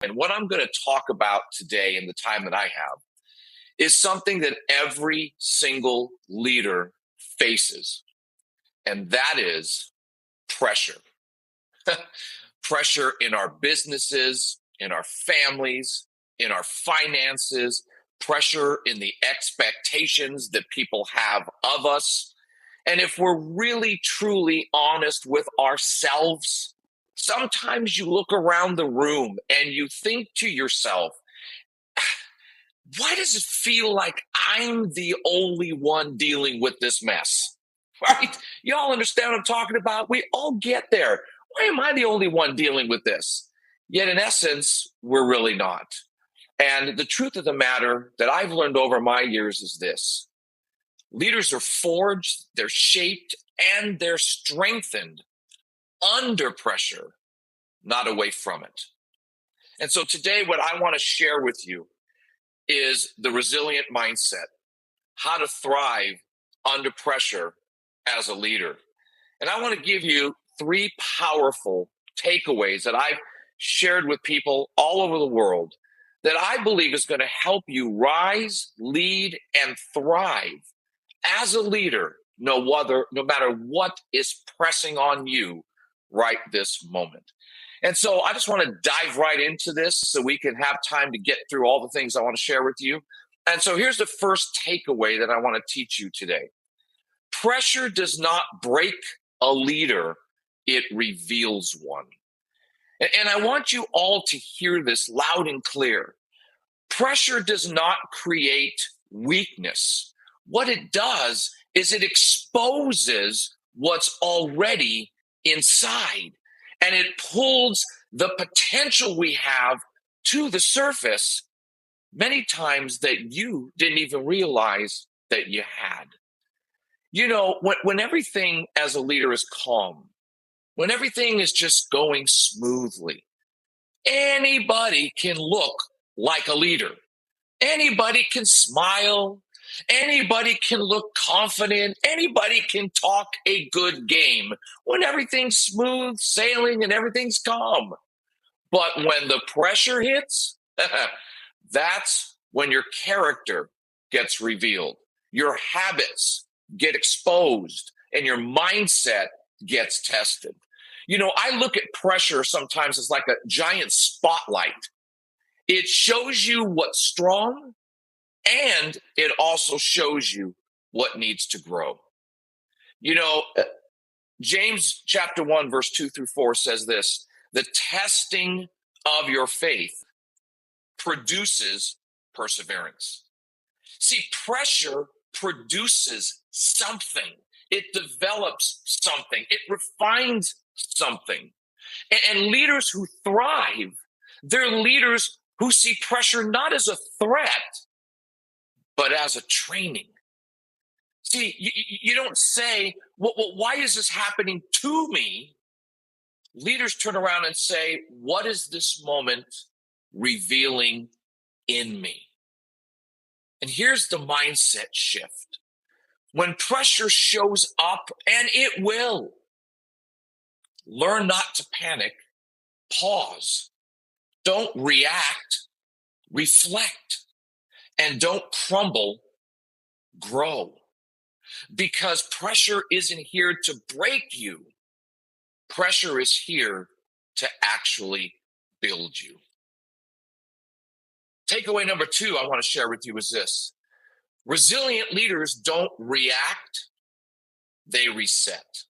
And what I'm going to talk about today in the time that I have is something that every single leader faces, and that is pressure. Pressure in our businesses, in our families, in our finances, pressure in the expectations that people have of us. And if we're really, truly honest with ourselves, sometimes you look around the room and you think to yourself, why does it feel like I'm the only one dealing with this mess? Right? You all understand what I'm talking about? We all get there. Why am I the only one dealing with this? Yet in essence, we're really not. And the truth of the matter that I've learned over my years is this: leaders are forged, they're shaped, and they're strengthened under pressure, not away from it. And so today, what I want to share with you is the resilient mindset, how to thrive under pressure as a leader. And I want to give you three powerful takeaways that I've shared with people all over the world that I believe is going to help you rise, lead, and thrive as a leader, no matter what is pressing on you right this moment. And so I just want to dive right into this so we can have time to get through all the things I want to share with you. And so here's the first takeaway that I want to teach you today. Pressure does not break a leader, it reveals one. And I want you all to hear this loud and clear. Pressure does not create weakness. What it does is it exposes what's already inside, and it pulls the potential we have to the surface many times that you didn't even realize that you had. You know, when everything as a leader is calm, when everything is just going smoothly, anybody can look like a leader. Anybody can smile. Anybody can look confident. Anybody can talk a good game when everything's smooth sailing and everything's calm. But when the pressure hits, that's when your character gets revealed. Your habits get exposed and your mindset gets tested. You know, I look at pressure sometimes as like a giant spotlight. It shows you what's strong, and it also shows you what needs to grow. You know, James chapter 1, verse 2 through 4 says this: the testing of your faith produces perseverance. See, pressure produces something. It develops something. It refines something. And leaders who thrive, they're leaders who see pressure not as a threat, but as a training. See, you don't say, well, why is this happening to me? Leaders turn around and say, what is this moment revealing in me? And here's the mindset shift. When pressure shows up, and it will, learn not to panic, pause, don't react, reflect, and don't crumble, grow. Because pressure isn't here to break you. Pressure is here to actually build you. Takeaway number 2 I want to share with you is this: resilient leaders don't react, they reset.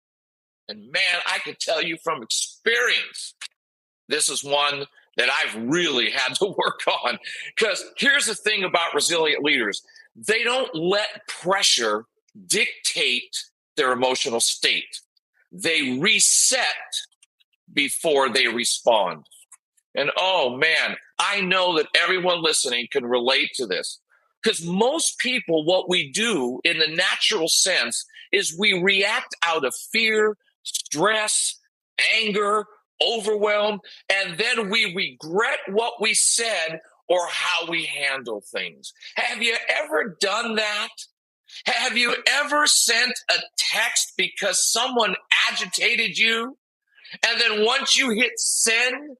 And man, I can tell you from experience, this is one that I've really had to work on. Because here's the thing about resilient leaders: they don't let pressure dictate their emotional state. They reset before they respond. And oh man, I know that everyone listening can relate to this. Because most people, what we do in the natural sense is we react out of fear, stress, anger, overwhelm, and then we regret what we said or how we handle things. Have you ever done that? Have you ever sent a text because someone agitated you? And then once you hit send,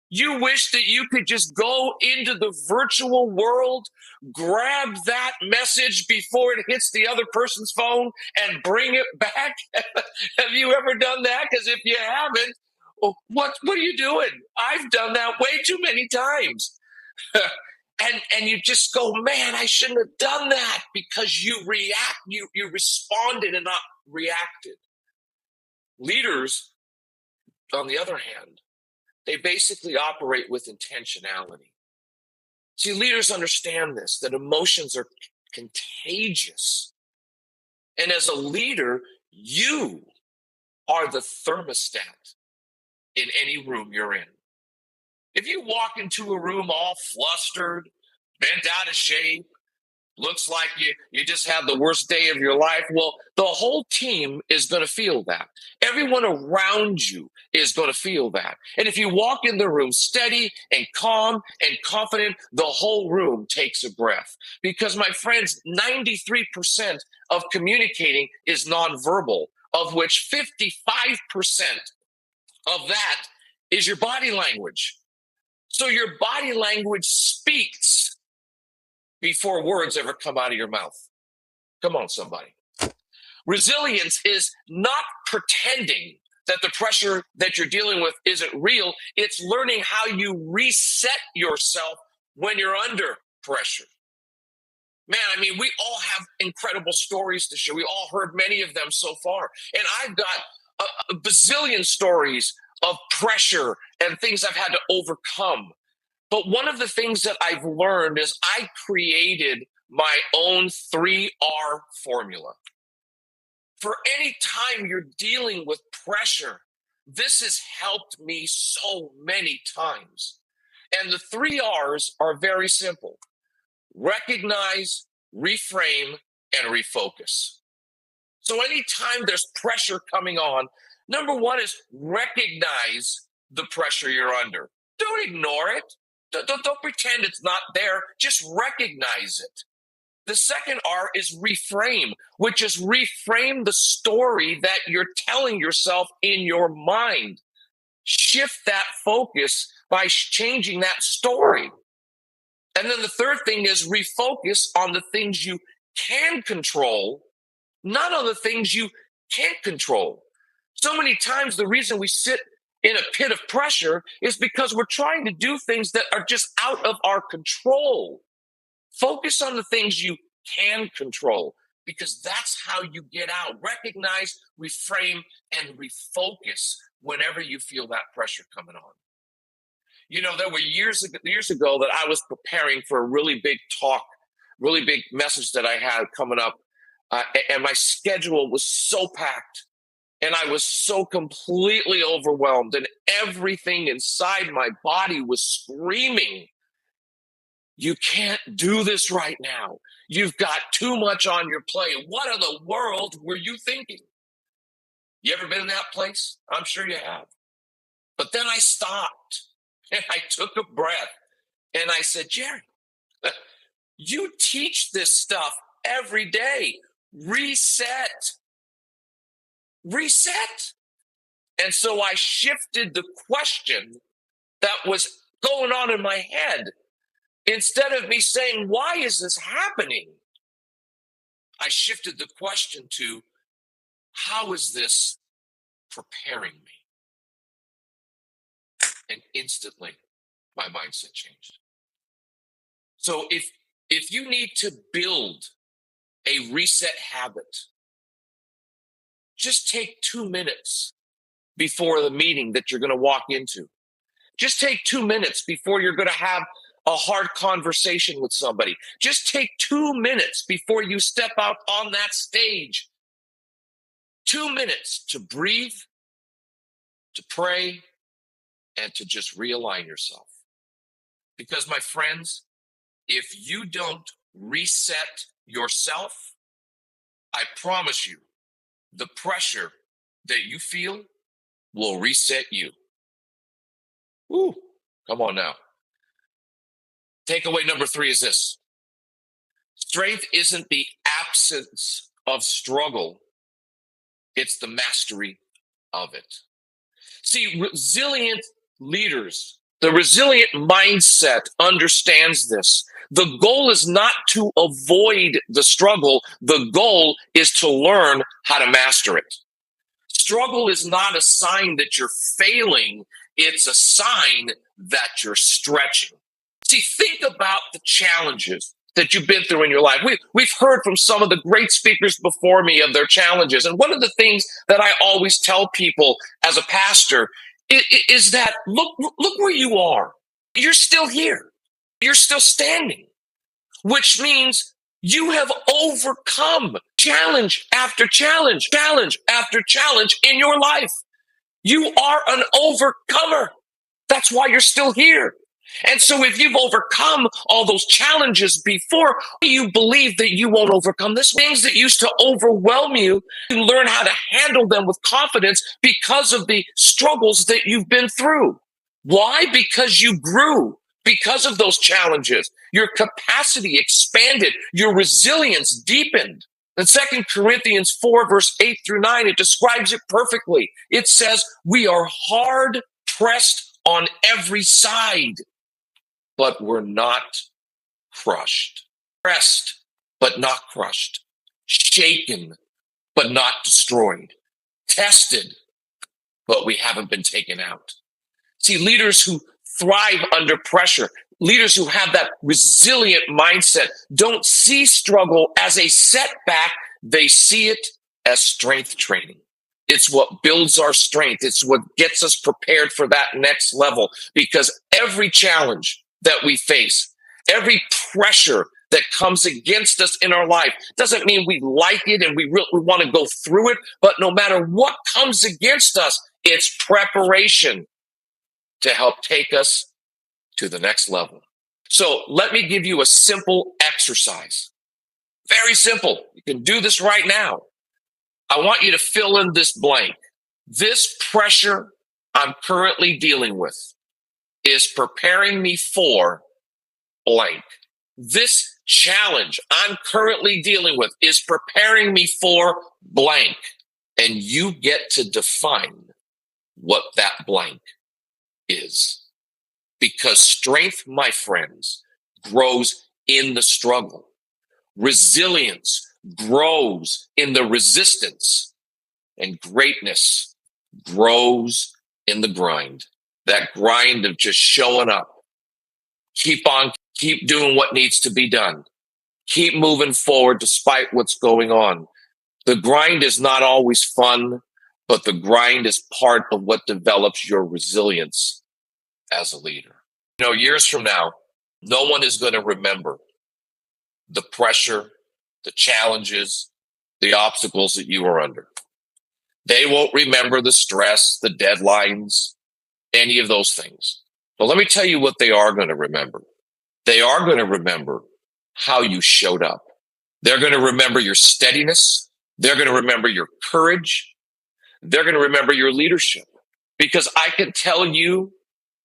You wish that you could just go into the virtual world, grab that message before it hits the other person's phone and bring it back. Have you ever done that? Because if you haven't, what are you doing? I've done that way too many times. And you just go, man, I shouldn't have done that, because you responded and not reacted. Leaders, on the other hand, they basically operate with intentionality. See, leaders understand this, that emotions are contagious. And as a leader, you are the thermostat in any room you're in. If you walk into a room all flustered, bent out of shape, looks like you just had the worst day of your life, well, the whole team is going to feel that. Everyone around you is going to feel that. And if you walk in the room steady and calm and confident, the whole room takes a breath. Because, my friends, 93% of communicating is nonverbal, of which 55% of that is your body language. So your body language speaks before words ever come out of your mouth. Come on, somebody. Resilience is not pretending that the pressure that you're dealing with isn't real. It's learning how you reset yourself when you're under pressure. Man, I mean, we all have incredible stories to share. We all heard many of them so far. And I've got a bazillion stories of pressure and things I've had to overcome. But one of the things that I've learned is I created my own 3R formula. For any time you're dealing with pressure, this has helped me so many times. And the 3Rs are very simple: recognize, reframe, and refocus. So anytime there's pressure coming on, number one is recognize the pressure you're under. Don't ignore it. Don't pretend it's not there. Just recognize it. The second R is reframe, which is reframe the story that you're telling yourself in your mind. Shift that focus by changing that story. And then the third thing is refocus on the things you can control, not on the things you can't control. So many times the reason we sit in a pit of pressure is because we're trying to do things that are just out of our control. Focus on the things you can control, because that's how you get out. Recognize, reframe, and refocus whenever you feel that pressure coming on. You know, there were years ago that I was preparing for a really big talk, really big message that I had coming up, and my schedule was so packed. And I was so completely overwhelmed, and everything inside my body was screaming, you can't do this right now. You've got too much on your plate. What in the world were you thinking? You ever been in that place? I'm sure you have. But then I stopped and I took a breath and I said, Jerry, you teach this stuff every day. Reset. And so I shifted the question that was going on in my head. Instead of me saying, why is this happening? I shifted the question to, how is this preparing me? And instantly, my mindset changed. So if you need to build a reset habit, just take 2 minutes before the meeting that you're going to walk into. Just take 2 minutes before you're going to have a hard conversation with somebody. Just take 2 minutes before you step out on that stage. 2 minutes to breathe, to pray, and to just realign yourself. Because, my friends, if you don't reset yourself, I promise you, the pressure that you feel will reset you. Woo, come on now. Takeaway number 3 is this: strength isn't the absence of struggle, it's the mastery of it. See, resilient leaders The resilient mindset understands this. The goal is not to avoid the struggle. The goal is to learn how to master it. Struggle is not a sign that you're failing. It's a sign that you're stretching. See, think about the challenges that you've been through in your life. We've heard from some of the great speakers before me of their challenges. And one of the things that I always tell people as a pastor is that look where you are. You're still here. You're still standing, which means you have overcome challenge after challenge, challenge after challenge in your life. You are an overcomer. That's why you're still here. And so if you've overcome all those challenges before, you believe that you won't overcome this. Things that used to overwhelm you, you learn how to handle them with confidence because of the struggles that you've been through. Why? Because you grew. Because of those challenges, your capacity expanded, your resilience deepened. In 2 Corinthians 4, verse 8 through 9, it describes it perfectly. It says, we are hard pressed on every side, but we're not crushed. Pressed, but not crushed. Shaken, but not destroyed. Tested, but we haven't been taken out. See, leaders who thrive under pressure, leaders who have that resilient mindset, don't see struggle as a setback. They see it as strength training. It's what builds our strength. It's what gets us prepared for that next level, because every challenge that we face, every pressure that comes against us in our life doesn't mean we like it and we want to go through it. But no matter what comes against us, it's preparation to help take us to the next level. So let me give you a simple exercise. Very simple. You can do this right now. I want you to fill in this blank. This pressure I'm currently dealing with is preparing me for blank. This challenge I'm currently dealing with is preparing me for blank. And you get to define what that blank is. Because strength, my friends, grows in the struggle. Resilience grows in the resistance. And greatness grows in the grind. That grind of just showing up. Keep doing what needs to be done. Keep moving forward despite what's going on. The grind is not always fun, but the grind is part of what develops your resilience as a leader. Years from now, no one is going to remember the pressure, the challenges, the obstacles that you are under. They won't remember the stress, the deadlines, any of those things. But let me tell you what they are going to remember. They are going to remember how you showed up. They're going to remember your steadiness. They're going to remember your courage. They're going to remember your leadership. Because I can tell you,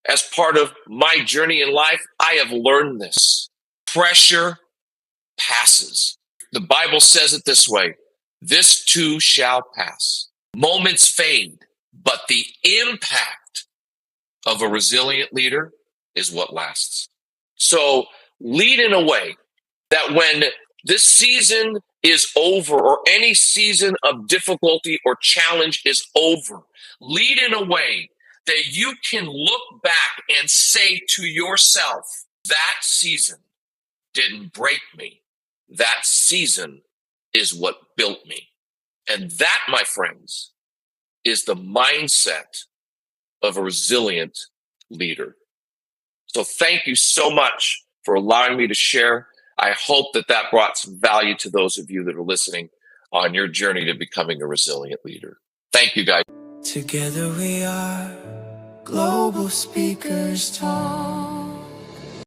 as part of my journey in life, I have learned this. Pressure passes. The Bible says it this way: this too shall pass. Moments fade, but the impact of a resilient leader is what lasts. So lead in a way that when this season is over, or any season of difficulty or challenge is over, lead in a way that you can look back and say to yourself, that season didn't break me. That season is what built me. And that, my friends, is the mindset of a resilient leader. So thank you so much for allowing me to share. I hope that brought some value to those of you that are listening on your journey to becoming a resilient leader. Thank you, guys. Together we are Global Speakers Talk.